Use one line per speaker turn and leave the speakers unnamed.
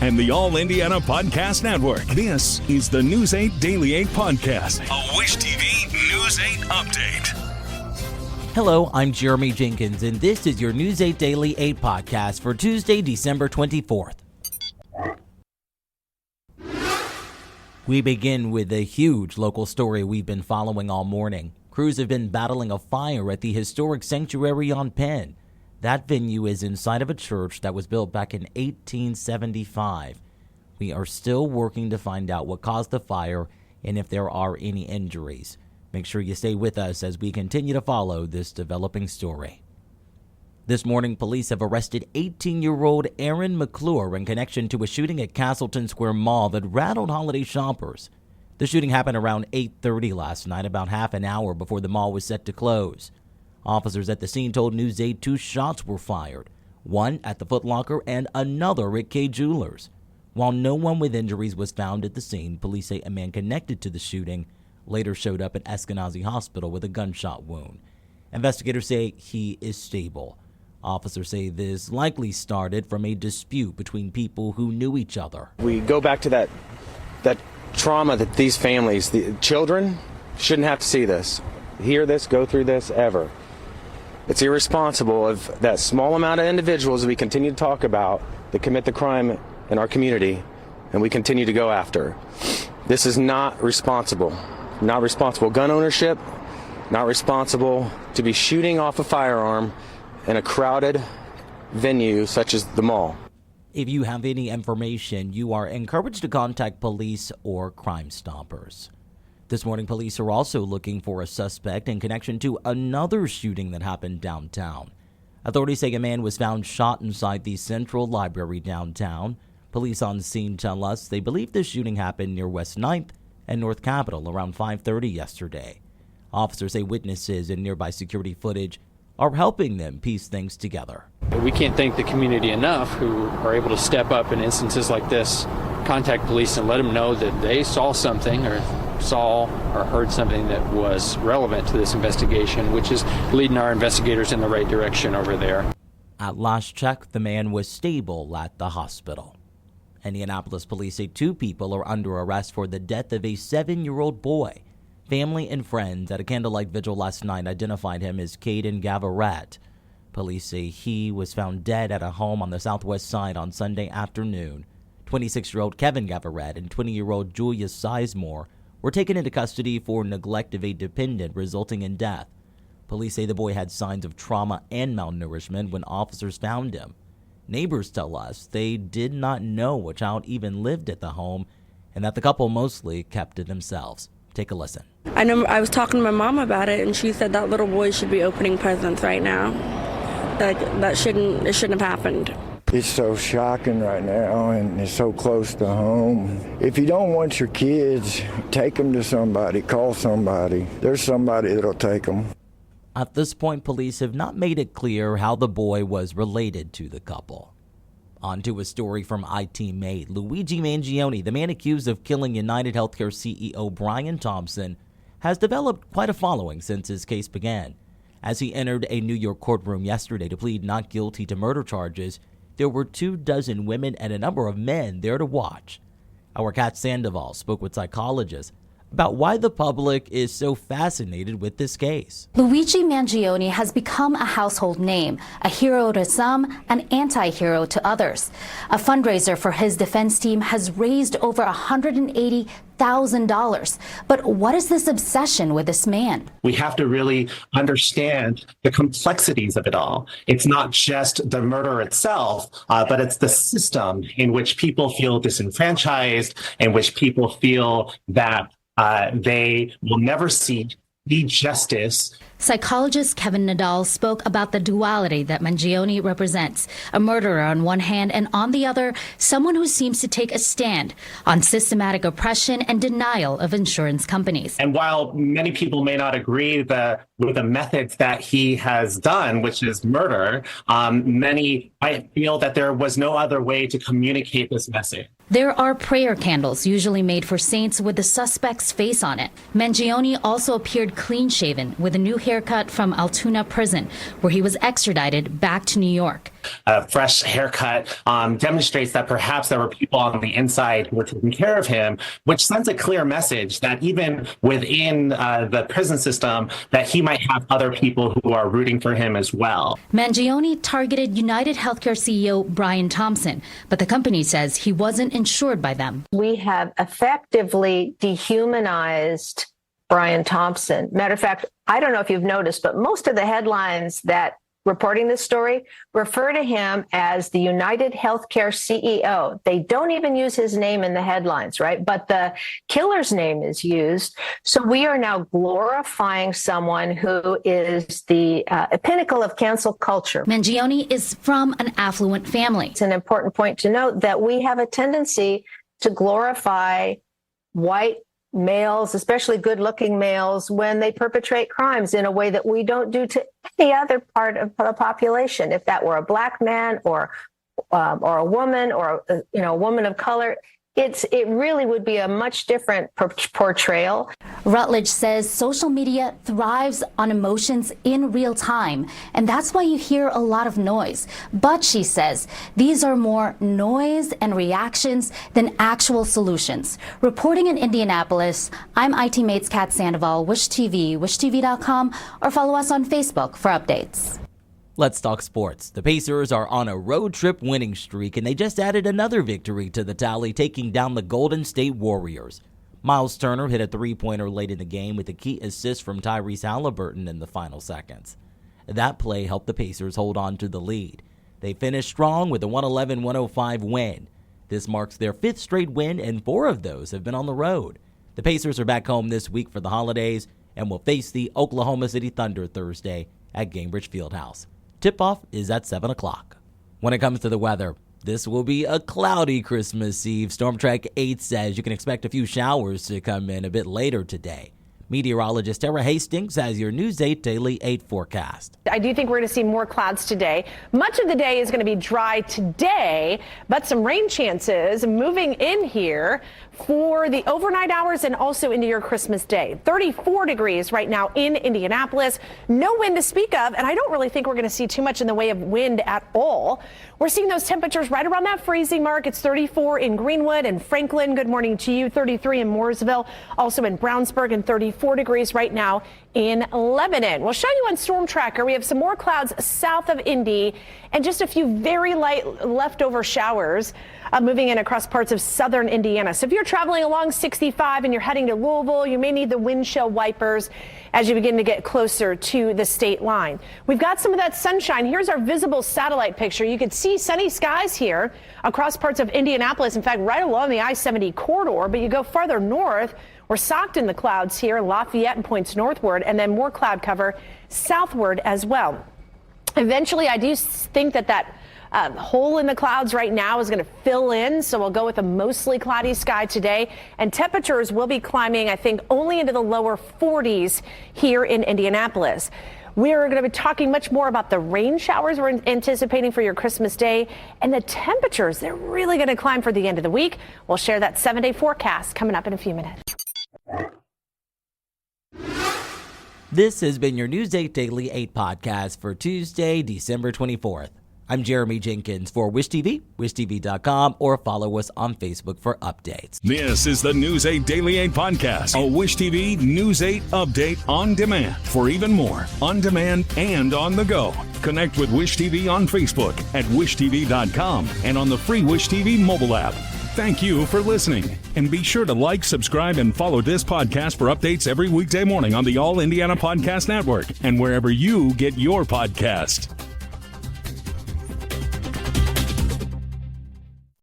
and the All Indiana Podcast Network. This is the News 8 Daily 8 Podcast, a Wish TV News 8 update.
Hello, I'm Jeremy Jenkins, and this is your News 8 Daily 8 Podcast for Tuesday, December 24th. We begin with a huge local story we've been following all morning. Crews have been battling a fire at the historic sanctuary on Penn. That venue is inside of a church that was built back in 1875. We are still working to find out what caused the fire and if there are any injuries. Make sure you stay with us as we continue to follow this developing story. This morning, police have arrested 18-year-old Aaron McClure in connection to a shooting at Castleton Mall that rattled holiday shoppers. The shooting happened around 8:30 last night, about half an hour before the mall was set to close. Officers at the scene told News 8 two shots were fired, one at the Foot Locker and another at K Jewelers. While no one with injuries was found at the scene, police say a man connected to the shooting later showed up at Eskenazi Hospital with a gunshot wound. Investigators say he is stable. Officers say this likely started from a dispute between people who knew each other.
We go back to that trauma that these families, the children, shouldn't have to see this, hear this, go through this ever. It's irresponsible of that small amount of individuals we continue to talk about that commit the crime in our community and we continue to go after. This is not responsible. Not responsible gun ownership, not responsible to be shooting off a firearm in a crowded venue such as the mall.
If you have any information, you are encouraged to contact police or Crime Stoppers. This morning, police are also looking for a suspect in connection to another shooting that happened downtown. Authorities say a man was found shot inside the Central Library downtown. Police on scene tell us they believe the shooting happened near West 9th and North Capitol around 5:30 yesterday. Officers say witnesses and nearby security footage are helping them piece things together.
We can't thank the community enough who are able to step up in instances like this, contact police and let them know that they saw something or heard something that was relevant to this investigation, which is leading our investigators in the right direction over there.
At last check, the man was stable at the hospital. Indianapolis police say two people are under arrest for the death of a 7-year-old boy. Family and friends at a candlelight vigil last night identified him as Caden Gavarette. Police say he was found dead at a home on the southwest side on Sunday afternoon. 26-year-old Kevin Gavarette and 20-year-old Julia Sizemore were taken into custody for neglect of a dependent, resulting in death. Police say the boy had signs of trauma and malnourishment when officers found him. Neighbors tell us they did not know a child even lived at the home and that the couple mostly kept to themselves. Take a listen.
I know I was talking to my mom about it, and she said that little boy should be opening presents right now. It shouldn't have happened.
It's so shocking right now, and it's so close to home. If you don't want your kids, take them to somebody, call somebody. There's somebody that'll take them.
At this point, police have not made it clear how the boy was related to the couple. On to a story from IT Mate. Luigi Mangione, the man accused of killing United Healthcare CEO Brian Thompson, has developed quite a following since his case began. As he entered a New York courtroom yesterday to plead not guilty to murder charges, there were 24 women and a number of men there to watch. Our Kat Sandoval spoke with psychologists about why the public is so fascinated with this case.
Luigi Mangione has become a household name, a hero to some, an anti-hero to others. A fundraiser for his defense team has raised over $180,000. But what is this obsession with this man?
We have to really understand the complexities of it all. It's not just the murder itself, but it's the system in which people feel disenfranchised, in which people feel that they will never see the justice.
Psychologist Kevin Nadal spoke about the duality that Mangione represents, a murderer on one hand and on the other, someone who seems to take a stand on systematic oppression and denial of insurance companies.
And while many people may not agree with the methods that he has done, which is murder, many might feel that there was no other way to communicate this message.
There are prayer candles usually made for saints with the suspect's face on it. Mangione also appeared clean-shaven with a new hair haircut from Altoona Prison, where he was extradited back to New York.
A fresh haircut demonstrates that perhaps there were people on the inside who were taking care of him, which sends a clear message that even within the prison system, that he might have other people who are rooting for him as well.
Mangione targeted United Healthcare CEO Brian Thompson, but the company says he wasn't insured by them.
We have effectively dehumanized Brian Thompson. Matter of fact, I don't know if you've noticed, but most of the headlines that reporting this story refer to him as the United Healthcare CEO. They don't even use his name in the headlines, right? But the killer's name is used. So we are now glorifying someone who is the pinnacle of cancel culture.
Mangione is from an affluent family.
It's an important point to note that we have a tendency to glorify white males, especially good-looking males, when they perpetrate crimes in a way that we don't do to any other part of the population. If that were a black man or a woman or a woman of color, it really would be a much different portrayal.
Rutledge says social media thrives on emotions in real time, and that's why you hear a lot of noise. But she says these are more noise and reactions than actual solutions. Reporting in Indianapolis, I'm IT Mate's Kat Sandoval, Wish TV, wishtv.com, or follow us on Facebook for updates.
Let's talk sports. The Pacers are on a road trip winning streak, and they just added another victory to the tally, taking down the Golden State Warriors. Miles Turner hit a three-pointer late in the game with a key assist from Tyrese Halliburton in the final seconds. That play helped the Pacers hold on to the lead. They finished strong with a 111-105 win. This marks their fifth straight win, and 4 of those have been on the road. The Pacers are back home this week for the holidays and will face the Oklahoma City Thunder Thursday at Gainbridge Fieldhouse. Tip-off is at 7 o'clock. When it comes to the weather, this will be a cloudy Christmas Eve. Storm Track 8 says you can expect a few showers to come in a bit later today. Meteorologist Tara Hastings has your News 8 Daily 8 forecast.
I do think we're going to see more clouds today. Much of the day is going to be dry today, but some rain chances moving in here for the overnight hours and also into your Christmas day. 34 degrees right now in Indianapolis. No wind to speak of, and I don't really think we're going to see too much in the way of wind at all. We're seeing those temperatures right around that freezing mark. It's 34 in Greenwood and Franklin. Good morning to you. 33 in Mooresville, also in Brownsburg, and 34 degrees right now in Lebanon. We'll show you on Storm Tracker. We have some more clouds south of Indy and just a few very light leftover showers moving in across parts of southern Indiana. So if you're traveling along 65 and you're heading to Louisville, you may need the windshield wipers as you begin to get closer to the state line. We've got some of that sunshine. Here's our visible satellite picture. You can see sunny skies here across parts of Indianapolis. In fact, right along the I-70 corridor, but you go farther north, we're socked in the clouds here, Lafayette and points northward, and then more cloud cover southward as well. Eventually, I do think that hole in the clouds right now is going to fill in, so we'll go with a mostly cloudy sky today, and temperatures will be climbing, I think, only into the lower 40s here in Indianapolis. We're going to be talking much more about the rain showers we're anticipating for your Christmas day, and the temperatures, they're really going to climb for the end of the week. We'll share that 7-day forecast coming up in a few minutes.
This has been your News 8 Daily 8 podcast for Tuesday, December 24th. I'm Jeremy Jenkins for Wish TV, wishtv.com, or follow us on Facebook for updates.
This is the News 8 Daily 8 podcast, a Wish TV News 8 update on demand. For even more, on demand and on the go. Connect with Wish TV on Facebook at wishtv.com and on the free Wish TV mobile app. Thank you for listening, and be sure to like, subscribe, and follow this podcast for updates every weekday morning on the All Indiana Podcast Network and wherever you get your podcast.